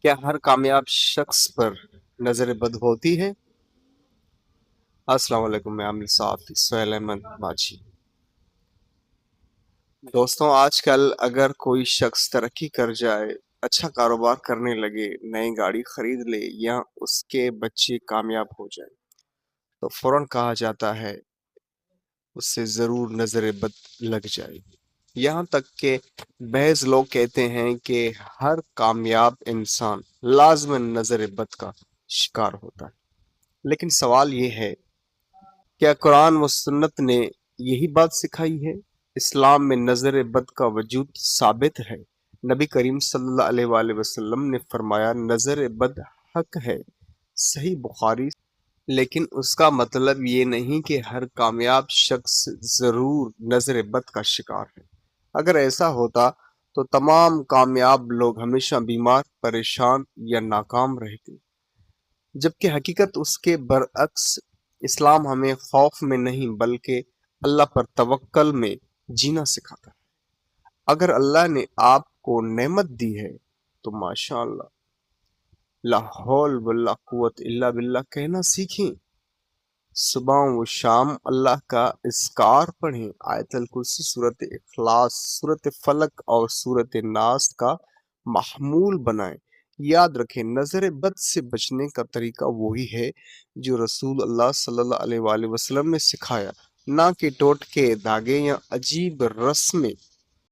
کیا ہر کامیاب شخص پر نظر بد ہوتی ہے؟ السلام علیکم، میں عامر صاحب سہیل احمد ماجھی۔ دوستوں، آج کل اگر کوئی شخص ترقی کر جائے، اچھا کاروبار کرنے لگے، نئی گاڑی خرید لے یا اس کے بچے کامیاب ہو جائے تو فوراً کہا جاتا ہے اس سے ضرور نظر بد لگ جائے گی۔ یہاں تک کہ بعض لوگ کہتے ہیں کہ ہر کامیاب انسان لازماً نظر بد کا شکار ہوتا ہے۔ لیکن سوال یہ ہے، کیا قرآن و سنت نے یہی بات سکھائی ہے؟ اسلام میں نظر بد کا وجود ثابت ہے۔ نبی کریم صلی اللہ علیہ وآلہ وسلم نے فرمایا، نظر بد حق ہے، صحیح بخاری۔ لیکن اس کا مطلب یہ نہیں کہ ہر کامیاب شخص ضرور نظر بد کا شکار ہے۔ اگر ایسا ہوتا تو تمام کامیاب لوگ ہمیشہ بیمار، پریشان یا ناکام رہتے، جبکہ حقیقت اس کے برعکس۔ اسلام ہمیں خوف میں نہیں بلکہ اللہ پر توکل میں جینا سکھاتا ہے۔ اگر اللہ نے آپ کو نعمت دی ہے تو ماشاء اللہ، لا حول ولا قوت الا باللہ کہنا سیکھیں۔ صبح و شام اللہ کا اذکار پڑھیں، آیت الکرسی، سورت اخلاص، سورت فلق اور سورت ناس کا محمول بنائیں۔ یاد رکھیں، نظر بد سے بچنے کا طریقہ وہی ہے جو رسول اللہ صلی اللہ علیہ وآلہ وسلم نے سکھایا، نہ کہ ٹوٹکے، دھاگے یا عجیب رسمیں۔